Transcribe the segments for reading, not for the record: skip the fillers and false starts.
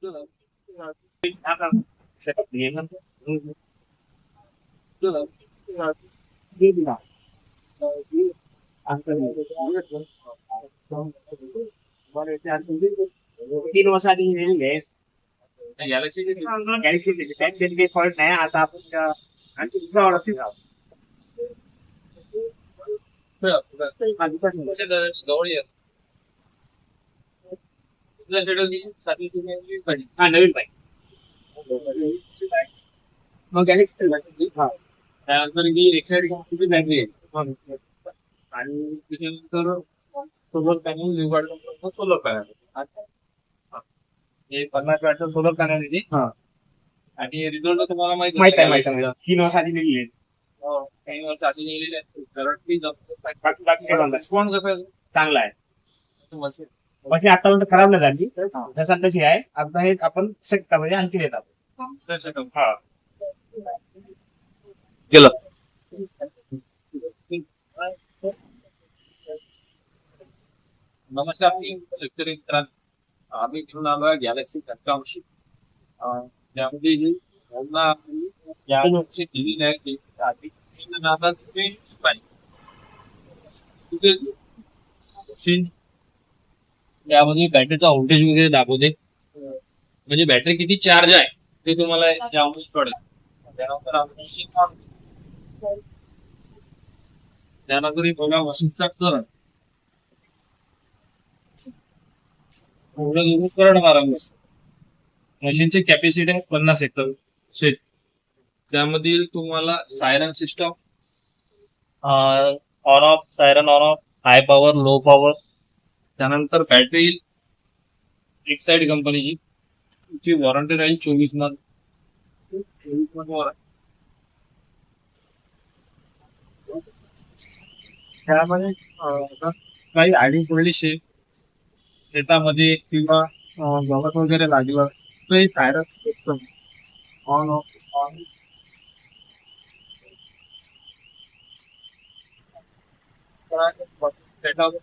तीन वर्ष आधी गॅलेक्सी गॅलेक्सी फॉल्ट नाही आता आपण आणखी दुसरा ऑर्डर जवळ येत हा नवीन बाईक मग गॅलेक्सी हा त्यानंतर ही एक्साइड बॅटरी आहे आणि त्याच्यानंतर सोलर पॅनल निवड सोलर पॅनल हे 50 वॅटचं सोलर पॅनल आहे ते. आणि रिझल्ट तुम्हाला माहित आहे 3 वर्ष आधी निघले 3 वर्ष आधी निघलेले रिस्पॉन्स कसं चांगला आहे म्हणजे आतापर्यंत खराब नाही झाली जसा तशी आहे आता हे आपण शकता म्हणजे आणखी येतात हा गेलं. नमस्कार शेतकरी मित्रांनो आम्ही घेऊन आलो गॅलेक्सी 55 त्यामध्ये जी यावर्षी दिलेली आहे त्यामध्ये बॅटरीचा व्होल्टेज वगैरे दाखवते म्हणजे बॅटरी किती चार्ज आहे ते तुम्हाला यामध्ये कळेल. त्यानंतर ही बघा मशीनचा करंट करंट मारा मशीनची कॅपॅसिटी आहे 50 एकर त्यामधील तुम्हाला siren system on off siren on off high power low power त्यानंतर बॅटरी एक्साइड कंपनीची ची वॉरंटी राहील 24 month. त्यामध्ये काही आडी पडली शेतामध्ये किंवा गवत वगैरे लागलं तर siren system on off on setup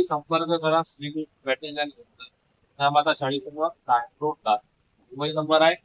संपर्क करा बॅटरी आता 40 मोबाईल नंबर आहे